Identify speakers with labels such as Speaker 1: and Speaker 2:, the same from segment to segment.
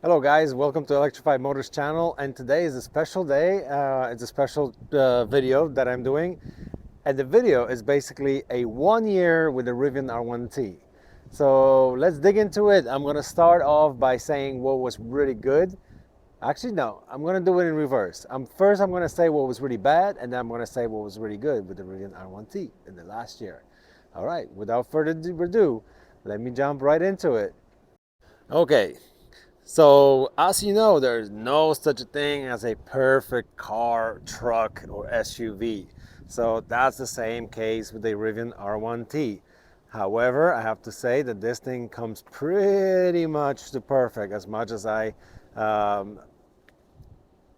Speaker 1: Hello guys, welcome to Electrified Motors channel, and today is a special day. It's a special video that I'm doing, and the video is basically a 1 year with the Rivian R1T. So let's dig into it. I'm gonna start off by saying what was really good. Actually, no, I'm gonna do it in reverse. First I'm gonna say what was really bad, and then I'm gonna say what was really good with the Rivian R1T in the last year. All right, without further ado, let me jump right into it. Okay, so, as you know, there's no such a thing as a perfect car, truck, or SUV. So that's the same case with the Rivian R1T. However, I have to say that this thing comes pretty much to perfect um,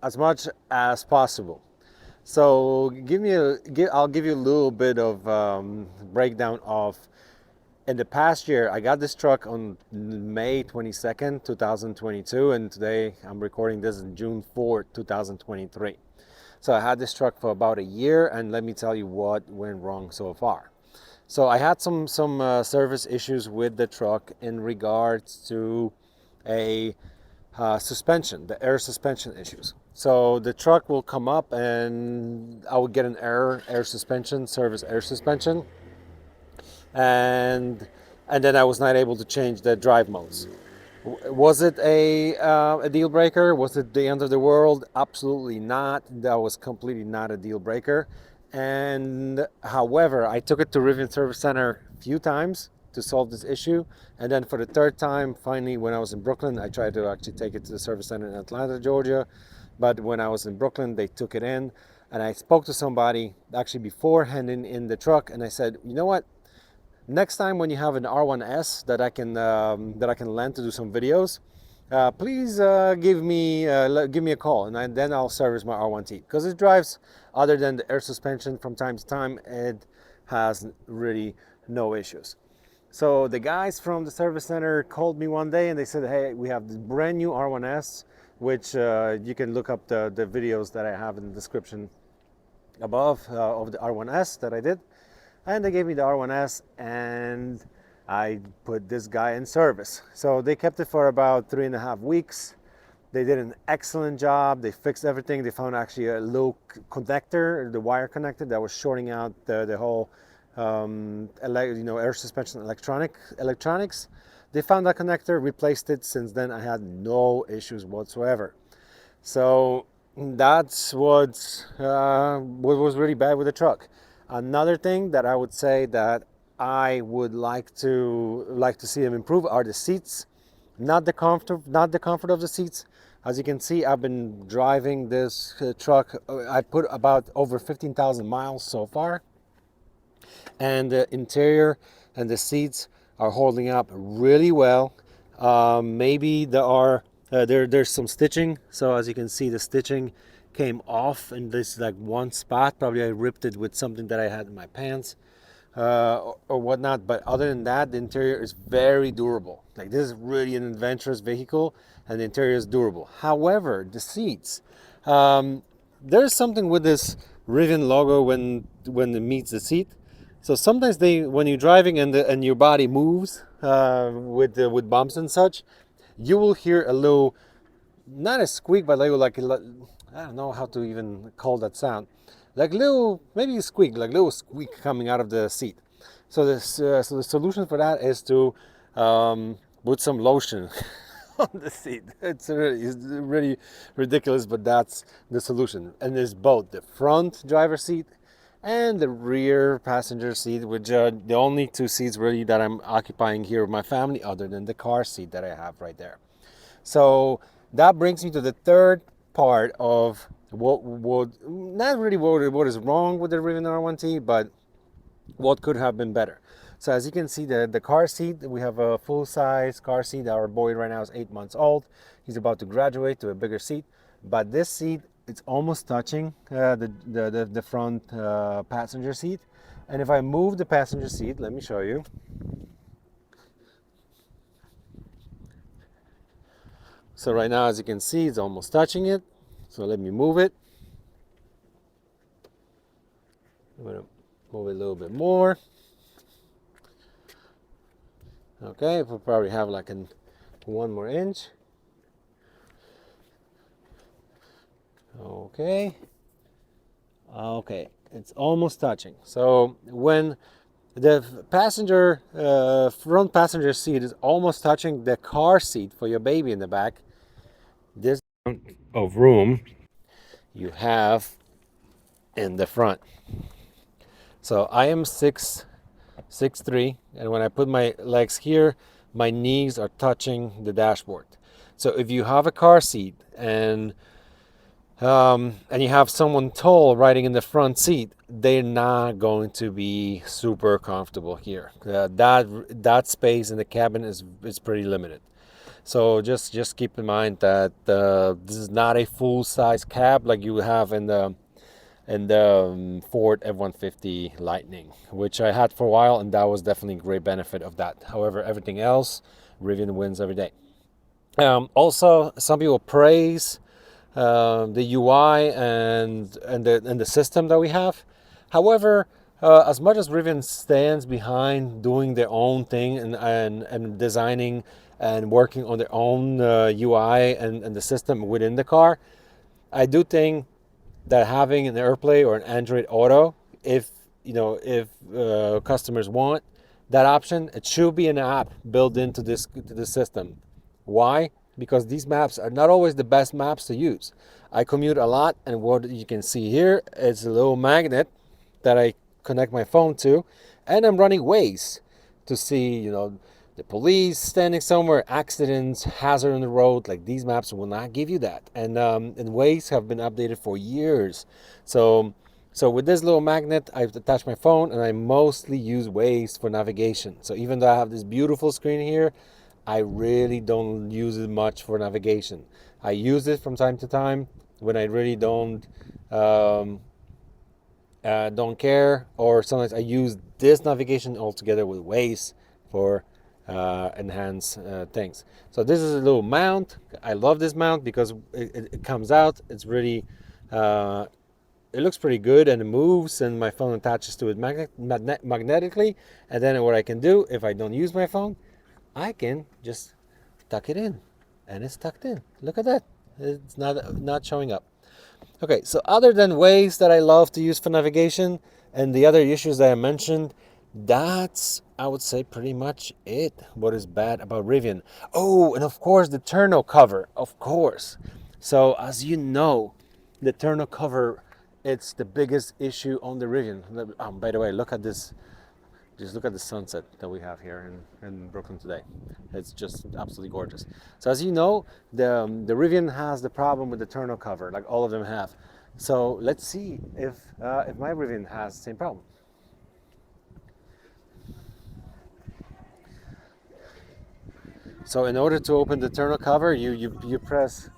Speaker 1: as much as possible. So, I'll give you a little bit of breakdown of in the past year. I got this truck on May 22nd, 2022, and today I'm recording this in June 4th, 2023. So I had this truck for about a year, and let me tell you what went wrong so far. So I had some service issues with the truck in regards to a suspension, the air suspension issues. So the truck will come up, and I would get an air suspension, service air suspension, and and then I was not able to change the drive modes. Was it a deal breaker? Was it the end of the world? Absolutely not. That was completely not a deal breaker. And however, I took it to Rivian Service Center a few times to solve this issue. And then for the third time, finally, when I was in Brooklyn, I tried to actually take it to the service center in Atlanta, Georgia. But when I was in Brooklyn, they took it in. And I spoke to somebody actually before handing in the truck, and I said, you know what? Next time when you have an R1S that I can lend to do some videos, please give me a call, and then I'll service my R1T, because it drives, other than the air suspension from time to time, it has really no issues. So the guys from the service center called me one day and they said, hey, we have this brand new R1S, which you can look up the videos that I have in the description above of the R1S that I did. And they gave me the R1S, and I put this guy in service. So they kept it for about 3.5 weeks. They did an excellent job. They fixed everything. They found actually a little connector, the wire connector, that was shorting out the whole air suspension electronics. They found that connector, replaced it. Since then, I had no issues whatsoever. So that's what was really bad with the truck. Another thing that I would say that I would like to see them improve are the seats, not the comfort of the seats. As you can see, I've been driving this truck. I put about over 15,000 miles so far, and the interior and the seats are holding up really well. Maybe there's some stitching. So as you can see, the stitching came off in this like one spot. Probably I ripped it with something that I had in my pants or whatnot. But other than that, the interior is very durable. Like, this is really an adventurous vehicle, and the interior is durable. However, the seats, um, there's something with this Rivian logo when it meets the seat. So sometimes when you're driving and your body moves with bumps and such, you will hear a little, not a squeak, but I don't know how to even call that sound, like little, maybe a squeak, like little squeak coming out of the seat. So the solution for that is to put some lotion on the seat. It's really ridiculous, but that's the solution. And there's both the front driver seat and the rear passenger seat, which are the only two seats really that I'm occupying here with my family, other than the car seat that I have right there. So that brings me to the third part of not really what is wrong with the Rivian R1T, but what could have been better. So as you can see, the car seat, we have a full-size car seat. Our boy right now is 8 months old. He's about to graduate to a bigger seat, but this seat, it's almost touching the front passenger seat. And if I move the passenger seat, let me show you. So right now, as you can see, it's almost touching it. So let me move it. I'm gonna move it a little bit more. Okay, we'll probably have like one more inch. Okay. Okay, it's almost touching. So when the front passenger seat is almost touching the car seat for your baby in the back, this amount of room you have in the front. So I am 6'3", and when I put my legs here, my knees are touching the dashboard. So if you have a car seat and you have someone tall riding in the front seat, they're not going to be super comfortable here. That space in the cabin is pretty limited. So just keep in mind that this is not a full size cab like you have in the Ford F-150 Lightning, which I had for a while, and that was definitely a great benefit of that. However, everything else, Rivian wins every day. Also, some people praise the UI and the system that we have. However, as much as Rivian stands behind doing their own thing and designing and working on their own UI and the system within the car, I do think that having an AirPlay or an Android Auto, if customers want that option, it should be an app built into this system. Why? Because these maps are not always the best maps to use. I commute a lot, and what you can see here is a little magnet that I connect my phone to, and I'm running Waze to see, the police standing somewhere, accidents, hazard on the road. Like, these maps will not give you that, and Waze have been updated for years. So with this little magnet, I've attached my phone, and I mostly use Waze for navigation. So even though I have this beautiful screen here, I really don't use it much for navigation. I use it from time to time when I really don't care, or sometimes I use this navigation altogether with Waze for enhance things. So this is a little mount. I love this mount because it comes out. It's really it looks pretty good, and it moves, and my phone attaches to it magnetically. And then what I can do, if I don't use my phone, I can just tuck it in, and it's tucked in. Look at that. It's not showing up. Okay, so other than ways that I love to use for navigation and the other issues that I mentioned, that's, I would say, pretty much it. What is bad about Rivian? Oh, and of course the tonneau cover, of course. So as you know, the tonneau cover, it's the biggest issue on the Rivian. By the way, look at this. Just look at the sunset that we have here in Brooklyn today. It's just absolutely gorgeous. So as you know, the Rivian has the problem with the tonneau cover, like all of them have. So let's see if my Rivian has the same problem. So in order to open the tonneau cover, you press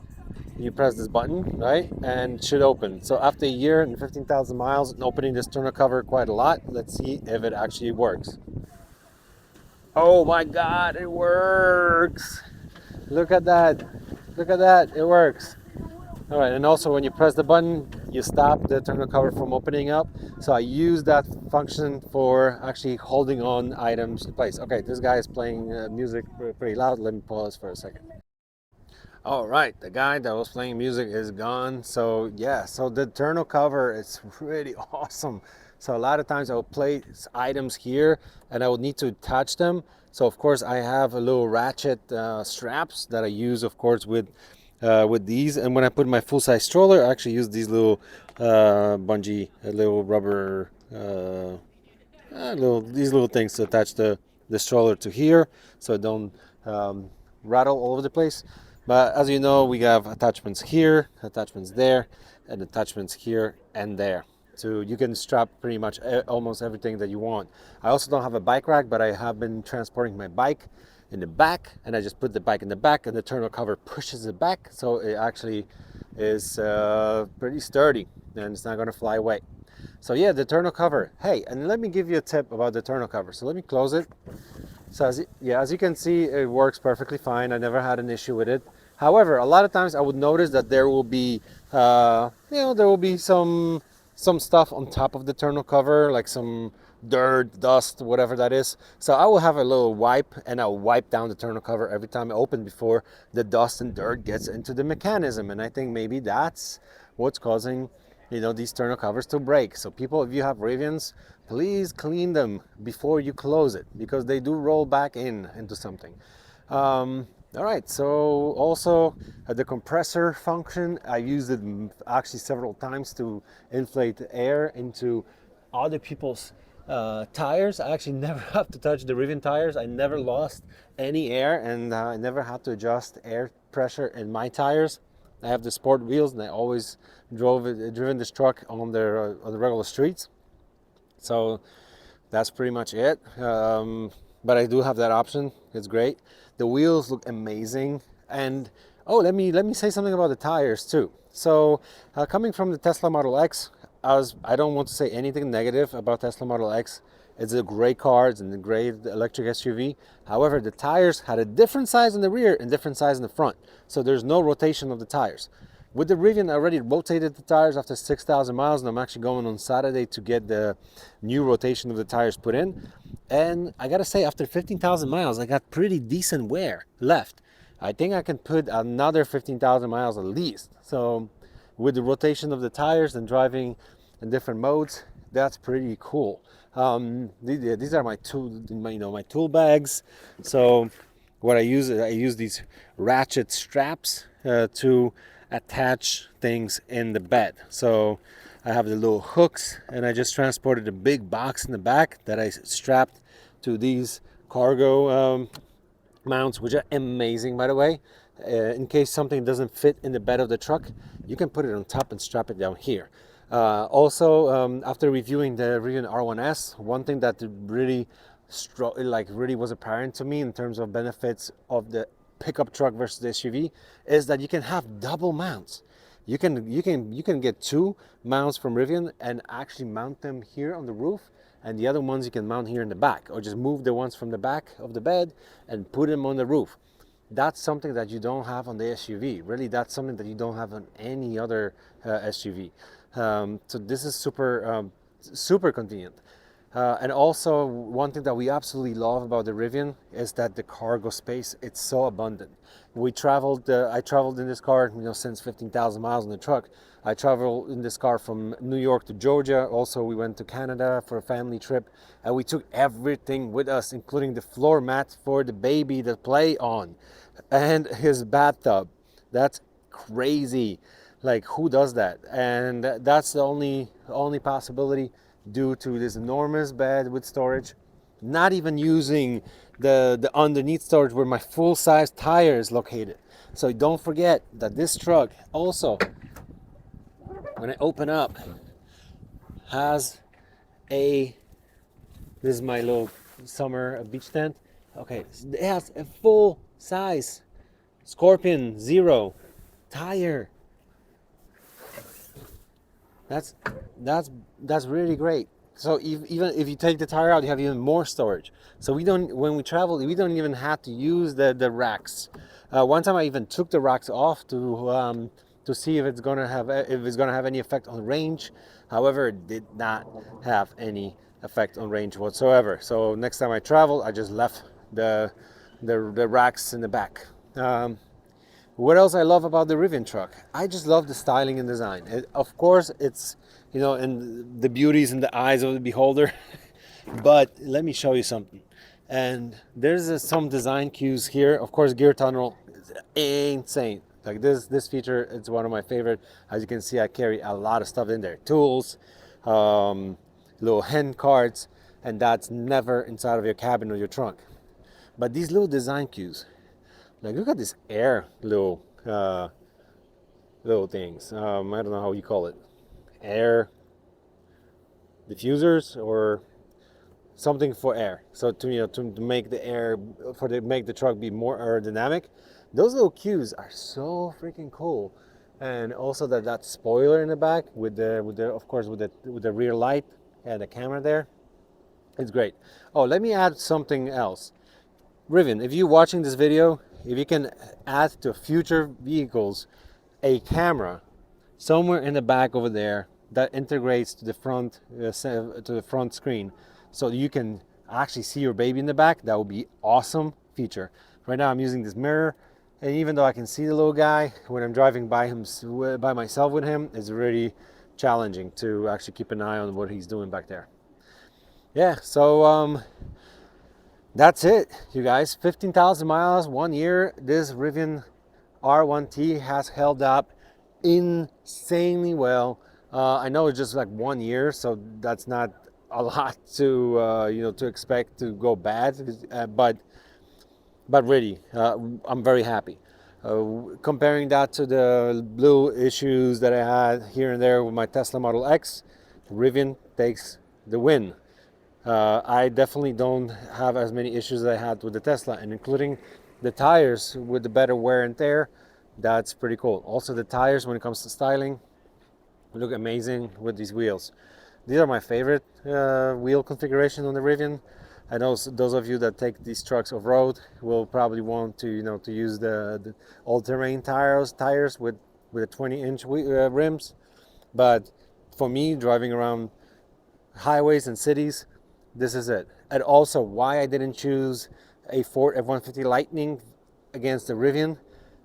Speaker 1: this button, right, and it should open. So after a year and 15,000 miles and opening this tonneau cover quite a lot, let's see if it actually works. Oh my God, it works! Look at that! Look at that! It works. All right, and also when you press the button, you stop the tonneau cover from opening up. So I use that function for actually holding on items in place. Okay, this guy is playing music pretty loud. Let me pause for a second. All right, the guy that was playing music is gone. So yeah, so the tonneau cover is really awesome. So a lot of times I will place items here and I would need to attach them. So of course I have a little ratchet straps that I use, of course, with these. And when I put my full-size stroller, I actually use these little bungee, little rubber, these little things to attach the stroller to here, so it don't rattle all over the place. But as you know, we have attachments here, attachments there, and attachments here and there. So you can strap pretty much almost everything that you want. I also don't have a bike rack, but I have been transporting my bike in the back, and I just put the bike in the back, and the tonneau cover pushes it back, so it actually is pretty sturdy, and it's not going to fly away. So yeah, the tonneau cover. Hey, and let me give you a tip about the tonneau cover. So let me close it. So as you can see, it works perfectly fine. I never had an issue with it. However, a lot of times I would notice that there will be, some stuff on top of the tonneau cover, like some dirt, dust, whatever that is. So I will have a little wipe, and I'll wipe down the tonneau cover every time I open before the dust and dirt gets into the mechanism. And I think maybe that's what's causing, these tonneau covers to break. So people, if you have Rivians, please clean them before you close it, because they do roll back into something. All right, so also the compressor function, I used it actually several times to inflate air into other people's tires. I actually never have to touch the Rivian tires. I never lost any air, and I never had to adjust air pressure in my tires. I have the sport wheels, and I always driven this truck on the regular streets. So that's pretty much it. But I do have that option. It's great. The wheels look amazing. And oh, let me say something about the tires too. So coming from the Tesla Model X, I don't want to say anything negative about Tesla Model X. It's a great car. It's a great electric SUV. However, the tires had a different size in the rear and different size in the front. So there's no rotation of the tires. With the Rivian, I already rotated the tires after 6,000 miles, and I'm actually going on Saturday to get the new rotation of the tires put in. And I gotta say, after 15,000 miles, I got pretty decent wear left. I think I can put another 15,000 miles at least. So with the rotation of the tires and driving in different modes, that's pretty cool. These are my tool bags. So what I use these ratchet straps to attach things in the bed. So I have the little hooks, and I just transported a big box in the back that I strapped to these cargo mounts, which are amazing, by the way. In case something doesn't fit in the bed of the truck, you can put it on top and strap it down here. Also, after reviewing the Rivian R1S, one thing that really was apparent to me in terms of benefits of the pickup truck versus the SUV is that you can have double mounts. You can get two mounts from Rivian and actually mount them here on the roof, and the other ones you can mount here in the back, or just move the ones from the back of the bed and put them on the roof. That's something that you don't have on the SUV. Really, that's something that you don't have on any other SUV. So this is super convenient. And also, one thing that we absolutely love about the Rivian is that the cargo space, it's so abundant. I traveled in this car, since 15,000 miles in the truck. I traveled in this car from New York to Georgia. Also, we went to Canada for a family trip, and we took everything with us, including the floor mat for the baby to play on, and his bathtub. That's crazy. Like, who does that? And that's the only possibility due to this enormous bed with storage, not even using the underneath storage where my full-size tire is located. So don't forget that this truck also, when I open up, has this is my little summer beach tent. Okay, it has a full-size Scorpion Zero tire. That's really great. So even if you take the tire out, you have even more storage. So when we travel, we don't even have to use the racks. One time I even took the racks off to see if it's gonna have any effect on range. However, it did not have any effect on range whatsoever. So next time I travel, I just left the racks in the back. What else I love about the Rivian truck? I just love the styling and design. Of course, it's, and the beauty's in the eyes of the beholder. But let me show you something. And there's some design cues here. Of course, gear tunnel is insane. Like this feature, it's one of my favorite. As you can see, I carry a lot of stuff in there. Tools, little hand carts, and that's never inside of your cabin or your trunk. But these little design cues, like, look at this air little things. I don't know how you call it. Air diffusers or something for air. So to make make the truck be more aerodynamic. Those little cues are so freaking cool. And also that spoiler in the back with the rear light and the camera there. It's great. Oh, let me add something else. Rivian, if you're watching this video, if you can add to future vehicles a camera somewhere in the back over there that integrates to the front screen, so you can actually see your baby in the back, that would be awesome feature. Right now I'm using this mirror, And even though I can see the little guy, when I'm driving by myself with him, it's really challenging to actually keep an eye on what he's doing back there. Yeah, so that's it, you guys. 15,000 miles, 1 year. This Rivian R1T has held up insanely well. I know it's just like 1 year, so that's not a lot to to expect to go bad, but really, I'm very happy. Comparing that to the little issues that I had here and there with my Tesla Model X, Rivian takes the win. I definitely don't have as many issues as I had with the Tesla, and including the tires with the better wear and tear. That's pretty cool. Also, the tires, when it comes to styling, look amazing with these wheels. These are my favorite wheel configuration on the Rivian. I know those of you that take these trucks off-road will probably want to to use the all-terrain tires with a 20-inch rims. But for me, driving around highways and cities, this is it. And also, why I didn't choose a Ford F-150 Lightning against the Rivian.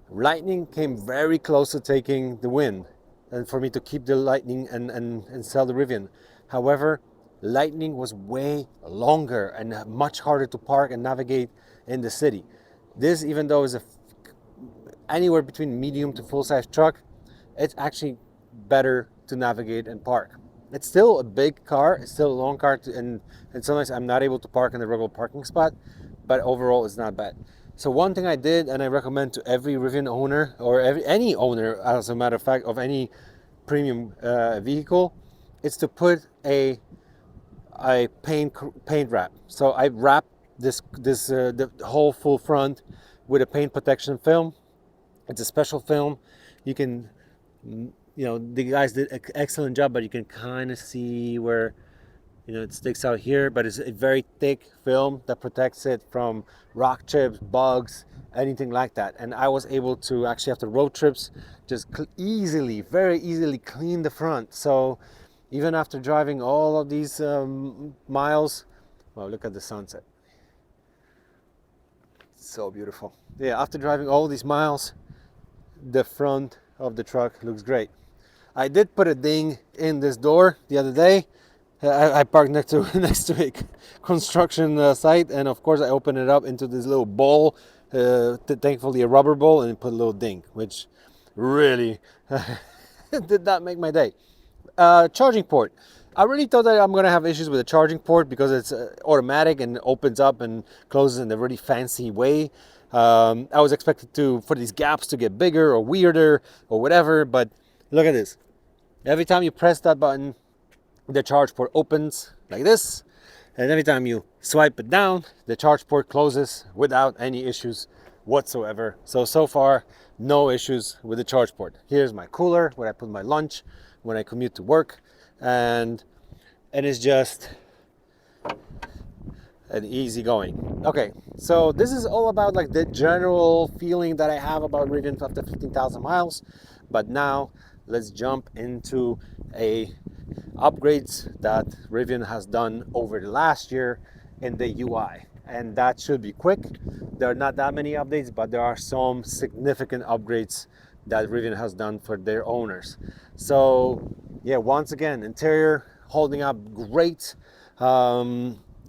Speaker 1: Lightning came very close to taking the win, and for me to keep the Lightning and sell the Rivian. However, Lightning was way longer and much harder to park and navigate in the city. This, even though is anywhere between medium to full-size truck, it's actually better to navigate and park. It's still a big car, it's still a long car, and sometimes I'm not able to park in the regular parking spot, but overall it's not bad. So one thing I did, and I recommend to every Rivian owner, or any owner, as a matter of fact, of any premium vehicle, is to put a paint wrap. So I wrap the whole full front with a paint protection film. It's a special film. You can, the guys did an excellent job, but you can kind of see where it sticks out here, but it's a very thick film that protects it from rock chips, bugs, anything like that. And I was able to actually, after road trips, just very easily clean the front. So even after driving all of these miles, well, look at the sunset. So beautiful. Yeah, after driving all these miles, the front of the truck looks great. I did put a ding in this door the other day. I parked next to a construction site, and of course I opened it up into this little bowl, thankfully a rubber bowl, and put a little ding, which really did not make my day. Charging port. I really thought that I'm gonna have issues with the charging port because it's automatic and opens up and closes in a really fancy way. I was expected for these gaps to get bigger or weirder or whatever, but look at this. Every time you press that button, the charge port opens like this, and every time you swipe it down, the charge port closes without any issues whatsoever. So far, no issues with the charge port. Here's my cooler where I put my lunch when I commute to work, and it's just an easy going. Okay, so this is all about like the general feeling that I have about Rivian after 15,000 miles, but now let's jump into upgrades that Rivian has done over the last year in the UI, and that should be quick. There are not that many updates, but there are some significant upgrades that Rivian has done for their owners. So yeah, once again, interior holding up great.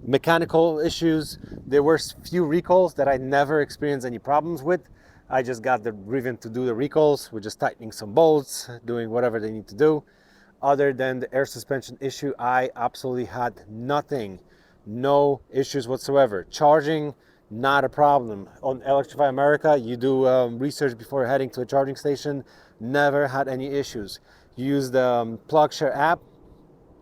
Speaker 1: Mechanical issues, there were few recalls that I never experienced any problems with. I just got the Rivian to do the recalls. We're just tightening some bolts, doing whatever they need to do. Other than the air suspension issue, I absolutely had nothing, no issues whatsoever. Charging, not a problem. On Electrify America, you do research before heading to a charging station, never had any issues. You use the PlugShare app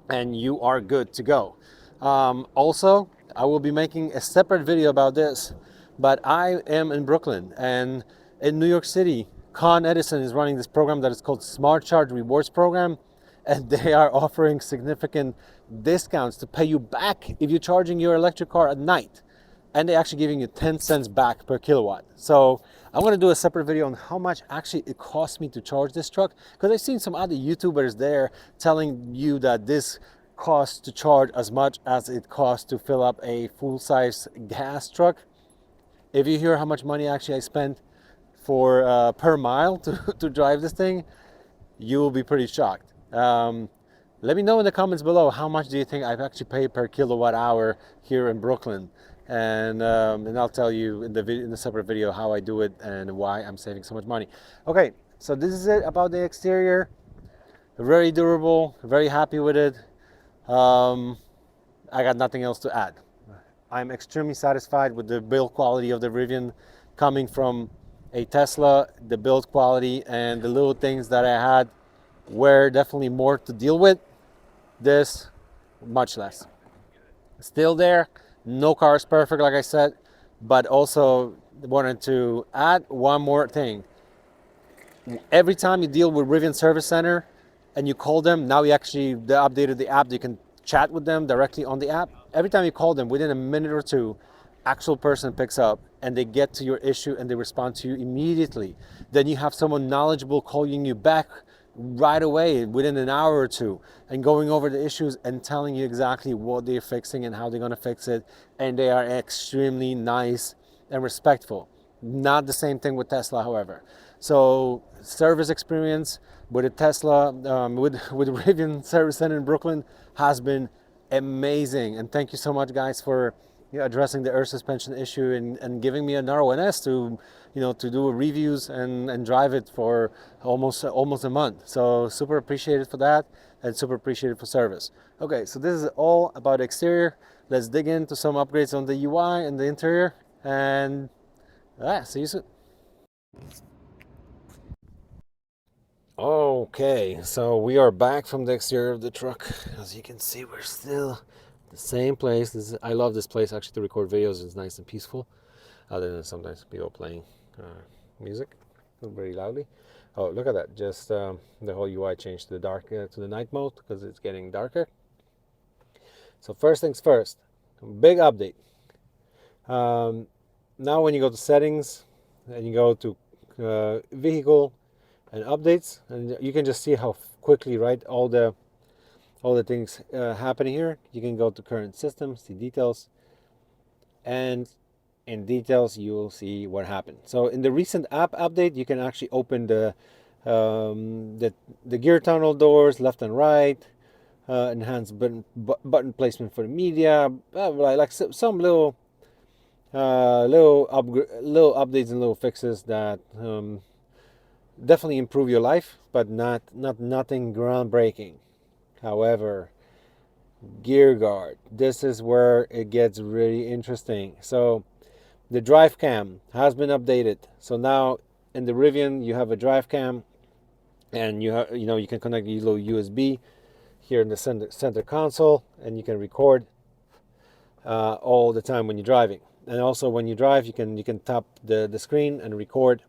Speaker 1: and you are good to go. Also, I will be making a separate video about this, but I am in Brooklyn, and in New York City, Con Edison is running this program that is called Smart Charge Rewards Program, and they are offering significant discounts to pay you back if you're charging your electric car at night, and they're actually giving you 10 cents back per kilowatt. So I'm going to do a separate video on how much actually it costs me to charge this truck, because I've seen some other YouTubers there telling you that this costs to charge as much as it costs to fill up a full-size gas truck. If you hear how much money actually I spent for per mile to drive this thing, you will be pretty shocked. Let me know in the comments below, how much do you think I've actually paid per kilowatt hour here in Brooklyn, and I'll tell you in the separate video how I do it and why I'm saving so much money. Okay, so this is it about the exterior. Very durable, very happy with it. I got nothing else to add. I'm extremely satisfied with the build quality of the Rivian coming from a Tesla. The build quality and the little things that I had were definitely more to deal with. This, much less. Still there. No car is perfect, like I said, but also wanted to add one more thing. Every time you deal with Rivian Service Center and you call them, now they updated the app. You can chat with them directly on the app. Every time you call them, within a minute or two, actual person picks up and they get to your issue and they respond to you immediately. Then you have someone knowledgeable calling you back right away within an hour or two and going over the issues and telling you exactly what they're fixing and how they're going to fix it. And they are extremely nice and respectful. Not the same thing with Tesla, however. So service experience with a Tesla, with Rivian Service Center in Brooklyn has been amazing. And thank you so much, guys, for addressing the air suspension issue and giving me an R1S to do reviews and drive it for almost a month. So super appreciated for that, and super appreciated for service. Okay, so this is all about exterior. Let's dig into some upgrades on the UI and the interior, and see you soon. Okay, so we are back from the exterior of the truck. As you can see, we're still the same place. I love this place actually to record videos. It's nice and peaceful, other than sometimes people playing music very loudly. Oh, look at that! Just the whole UI changed to the dark to the night mode because it's getting darker. So first things first, big update. Now when you go to settings and you go to vehicle and updates, and you can just see how quickly, right, all the things happening here. You can go to current system, see details, and in details you will see what happened. So in the recent app update, you can actually open the gear tunnel doors left and right, enhanced button placement for the media, like some little updates and little fixes that definitely improve your life, but nothing groundbreaking. However, gear guard, this is where it gets really interesting. So the drive cam has been updated. So now in the Rivian you have a drive cam, and you can connect your little USB here in the center console, and you can record all the time when you're driving. And also when you drive, you can tap the screen and record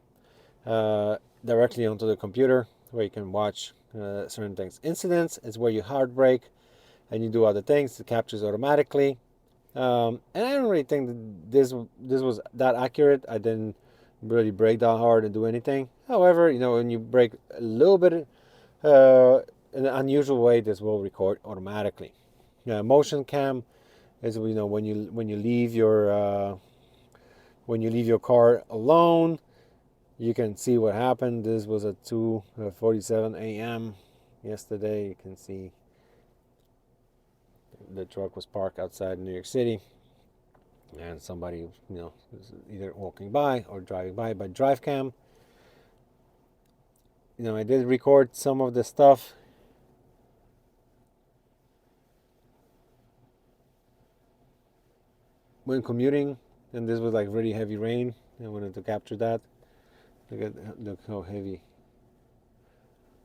Speaker 1: directly onto the computer, where you can watch certain things. Incidents is where you hard brake and you do other things. It captures automatically, and I don't really think that this was that accurate. I didn't really brake that hard and do anything. However, when you brake a little bit in an unusual way, this will record automatically. Motion cam is when you leave your car alone, you can see what happened. This was at 2:47 a.m. yesterday. You can see the truck was parked outside New York City, and somebody was either walking by or driving by. But drive cam, I did record some of the stuff. When commuting, and this was like really heavy rain, I wanted to capture that. Look how heavy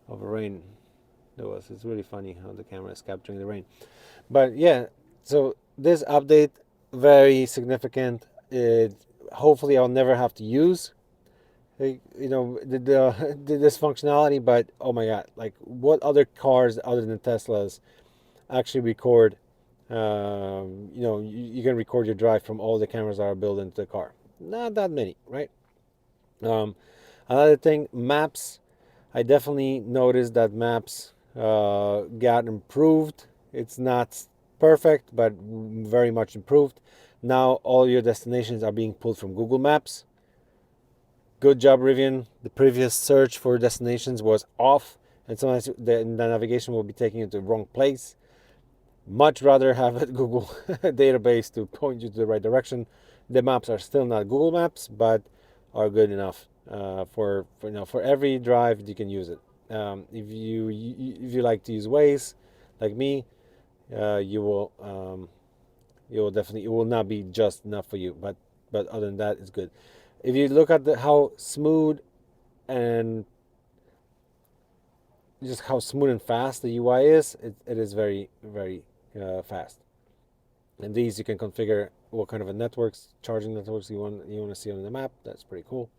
Speaker 1: of a rain there was. It's really funny how the camera is capturing the rain. But yeah, so this update, very significant. Hopefully I'll never have to use this functionality, but oh my god, like, what other cars other than Teslas actually record? You can record your drive from all the cameras that are built into the car. Not that many, right? Another thing, maps. I definitely noticed that maps got improved. It's not perfect, but very much improved. Now all your destinations are being pulled from Google Maps. Good job, Rivian. The previous search for destinations was off, and sometimes the navigation will be taking you to the wrong place. Much rather have a Google database to point you to the right direction. The maps are still not Google Maps, but are good enough for every drive you can use it. If you like to use Waze, like me, you will definitely, it will not be just enough for you, but other than that, it's good. If you look at how smooth and just how smooth and fast the UI is, it is very very fast. And these you can configure what kind of a networks, charging networks you want to see on the map. That's pretty cool.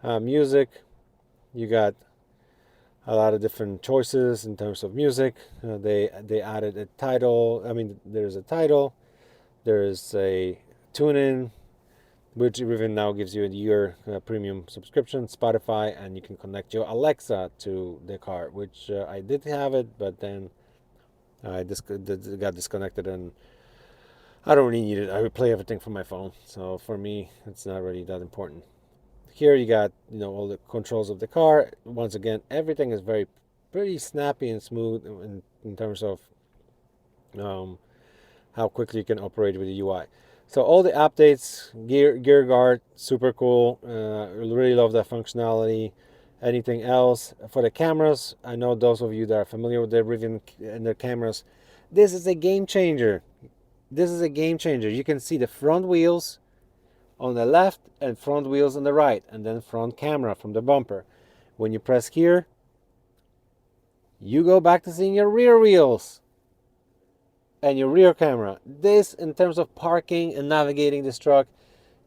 Speaker 1: Music, you got a lot of different choices in terms of music. They added a title. I mean, there's a title. There's a tune in, which even now gives you a year premium subscription, Spotify, and you can connect your Alexa to the car, which I did have it, but then I got disconnected, and I don't really need it. I play everything from my phone, so for me, it's not really that important. Here you got all the controls of the car. Once again, everything is pretty snappy and smooth in terms of um, how quickly you can operate with the UI. So all the updates, gear guard, super cool. Really love that functionality. Anything else for the cameras? I know those of you that are familiar with the Rivian and their cameras, this is a game changer. This is a game changer. You can see the front wheels on the left and front wheels on the right, and then front camera from the bumper. When you press here, you go back to seeing your rear wheels and your rear camera. This, in terms of parking and navigating this truck,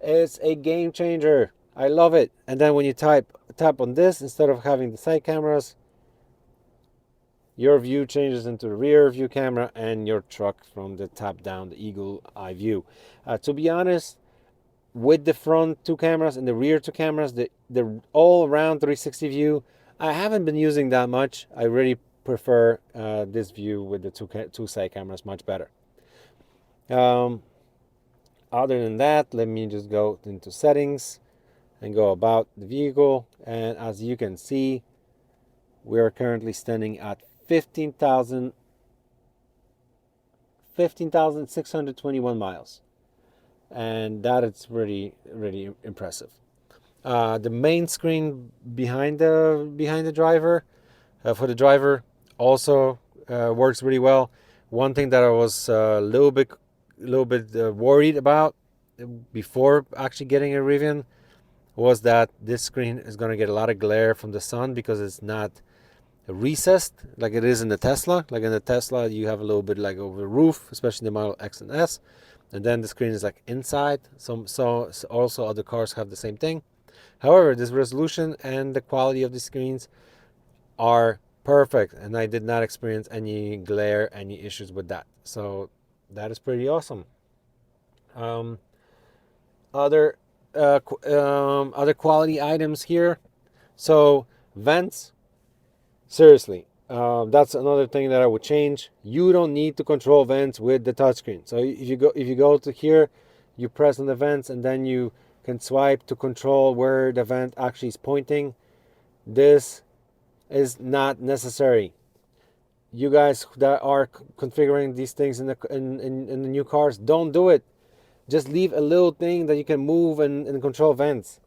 Speaker 1: is a game changer. I love it. And then when you tap on this, instead of having the side cameras, your view changes into the rear view camera and your truck from the top down, the eagle eye view. To be honest, with the front two cameras and the rear two cameras, the all around 360 view, I haven't been using that much. I really prefer this view with the two side cameras much better. Other than that, let me just go into settings and go about the vehicle. And as you can see, we are currently standing at 15,621 miles. And that is really, really impressive. The main screen behind the driver, for the driver, also works really well. One thing that I was a little bit worried about before actually getting a Rivian was that this screen is going to get a lot of glare from the sun because it's not recessed like it is in the Tesla. Like in the Tesla, you have a little bit like over the roof, especially the Model X and S, and then the screen is like inside. So also other cars have the same thing. However, this resolution and the quality of the screens are perfect, and I did not experience any glare, any issues with that. So that is pretty awesome. Um, other other quality items here. So vents, seriously, that's another thing that I would change. You don't need to control vents with the touchscreen. So if you go to here, you press on the vents, and then you can swipe to control where the vent actually is pointing. This is not necessary. You guys that are configuring these things in the new cars, don't do it. Just leave a little thing that you can move and control vents.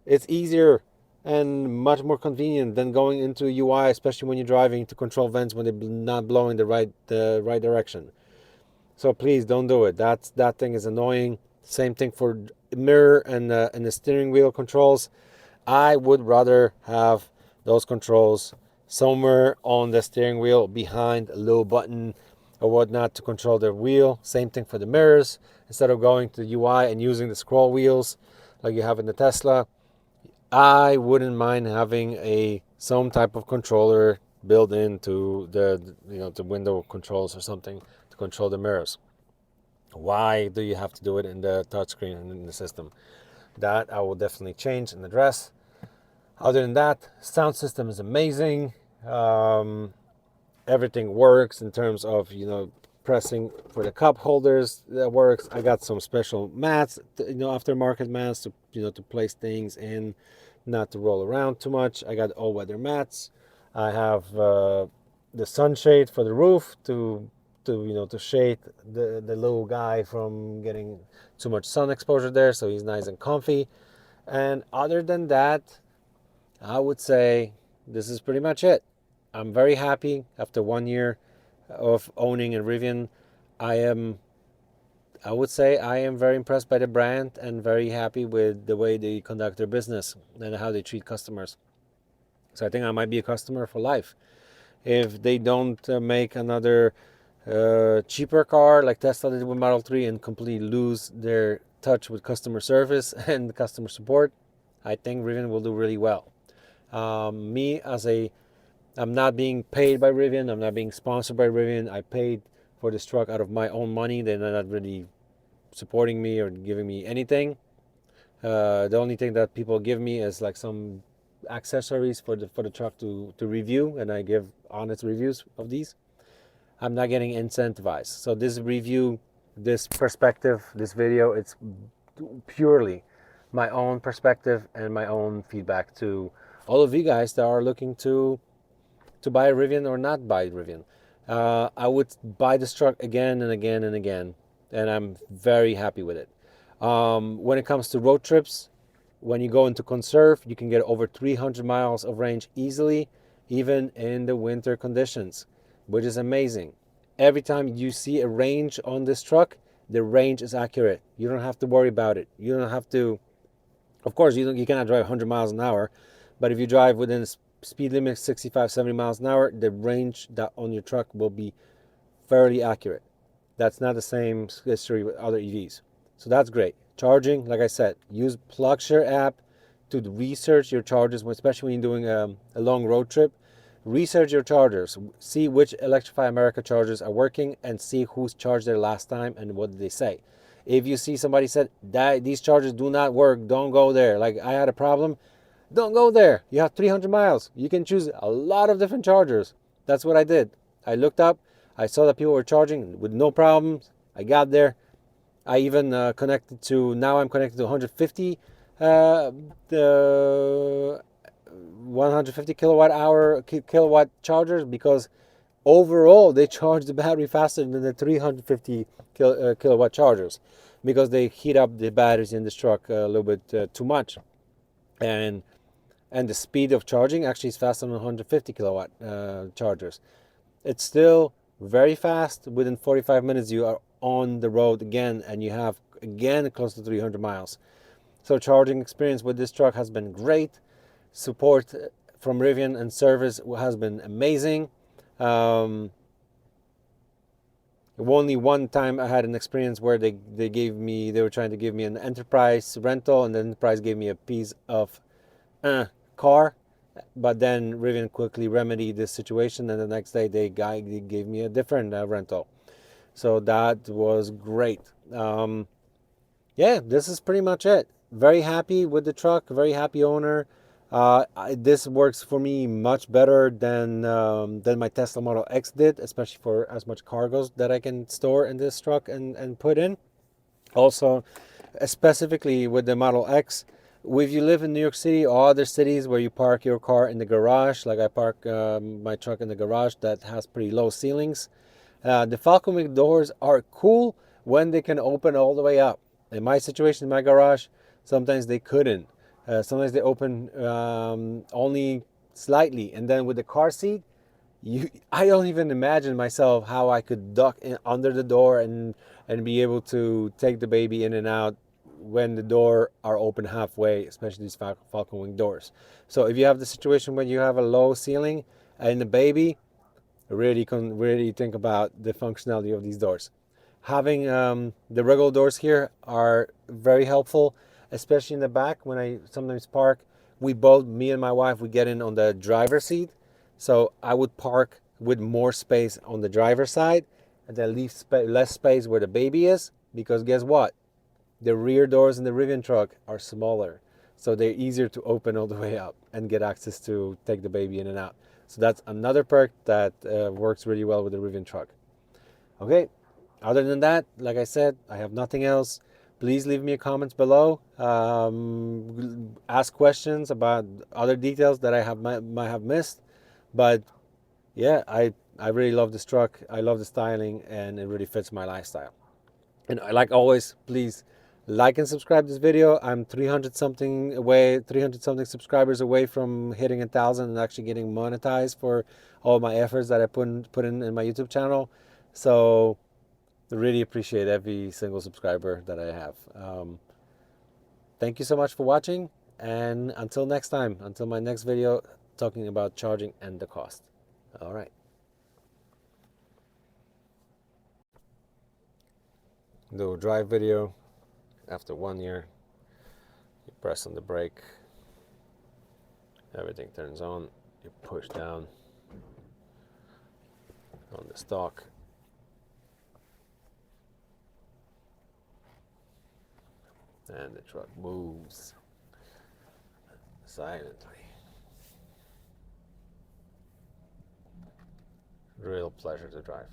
Speaker 1: It's easier and much more convenient than going into UI, especially when you're driving, to control vents when they're not blowing the right direction. So please don't do it. That thing is annoying. Same thing for mirror and the steering wheel controls. I would rather have those controls somewhere on the steering wheel behind a little button or whatnot to control the wheel. Same thing for the mirrors. Instead of going to the UI and using the scroll wheels like you have in the Tesla, I wouldn't mind having some type of controller built into the window controls or something to control the mirrors. Why do you have to do it in the touchscreen and in the system? That I will definitely change and address. Other than that, sound system is amazing. Everything works in terms of pressing for the cup holders. That works. I got some special mats, aftermarket mats to to place things in not to roll around too much. I got all-weather mats. I have the sunshade for the roof to shade the little guy from getting too much sun exposure there, so he's nice and comfy. And other than that, I would say this is pretty much it. I'm very happy after 1 year of owning a Rivian. I am I would say I am very impressed by the brand and very happy with the way they conduct their business and how they treat customers. So I think I might be a customer for life. If they don't make another cheaper car like Tesla did with Model 3 and completely lose their touch with customer service and customer support, I think Rivian will do really well. Me as I'm not being paid by Rivian. I'm not being sponsored by Rivian. I paid for this truck out of my own money. They're not really supporting me or giving me anything. The only thing that people give me is like some accessories for the truck to review, and I give honest reviews of these. I'm not getting incentivized. So this review, this perspective, this video, it's purely my own perspective and my own feedback to all of you guys that are looking to buy a Rivian or not buy a Rivian. I would buy this truck again and again and again, and I'm very happy with it. When it comes to road trips, when you go into conserve, you can get over 300 miles of range easily, even in the winter conditions, which is amazing. Every time you see a range on this truck, the range is accurate. You don't have to worry about it. You don't have to, of course, you cannot drive 100 miles an hour, but if you drive within speed limit 65, 70 miles an hour, the range that on your truck will be fairly accurate. That's not the same history with other EVs. So that's great. Charging, like I said, use PlugShare app to research your chargers, especially when you're doing a long road trip. Research your chargers. See which Electrify America chargers are working and see who's charged there last time and what did they say. If you see somebody said that these chargers do not work, don't go there. Like I had a problem, don't go there. You have 300 miles. You can choose a lot of different chargers. That's what I did. I looked up. I saw that people were charging with no problems. I got there. I even now I'm connected to 150 the 150 kilowatt chargers, because overall they charge the battery faster than the 350 kilowatt chargers, because they heat up the batteries in this truck a little bit too much, and the speed of charging actually is faster than 150 kilowatt chargers. It's still very fast. Within 45 minutes you are on the road again, and you have again close to 300 miles. So charging experience with this truck has been great. Support from Rivian and service has been amazing. Only one time I had an experience where they were trying to give me an enterprise rental, and the enterprise gave me a piece of car, but then Rivian quickly remedied this situation, and the next day they gave me a different rental. So that was great. Yeah, this is pretty much it. Very happy with the truck, very happy owner. This works for me much better than my Tesla Model X did, especially for as much cargoes that I can store in this truck and put in. Also, specifically with the Model X, if you live in New York City or other cities where you park your car in the garage, like I park my truck in the garage that has pretty low ceilings, the Falcon Wing doors are cool when they can open all the way up. In my situation, in my garage, sometimes they couldn't. Sometimes they open only slightly, and then with the car seat, I don't even imagine myself how I could duck in under the door and be able to take the baby in and out when the door are open halfway, especially these Falcon Wing doors. So if you have the situation when you have a low ceiling and the baby, really think about the functionality of these doors. Having the regular doors here are very helpful, especially in the back. When I sometimes park, me and my wife, we get in on the driver's seat. So I would park with more space on the driver's side and then leave less space where the baby is, because guess what? The rear doors in the Rivian truck are smaller. So they're easier to open all the way up and get access to take the baby in and out. So that's another perk that works really well with the Rivian truck. Okay, other than that, like I said, I have nothing else. Please leave me comments below. Ask questions about other details that I might have missed. But yeah, I really love this truck. I love the styling, and it really fits my lifestyle. And like always, please like and subscribe this video. I'm 300 something subscribers away from hitting 1,000 and actually getting monetized for all my efforts that I put in my YouTube channel. So I really appreciate every single subscriber that I have. Thank you so much for watching, and until next time, until my next video talking about charging and the cost. All right. Do a drive video. After 1 year, you press on the brake, everything turns on, you push down on the stalk, and the truck moves silently. Real pleasure to drive.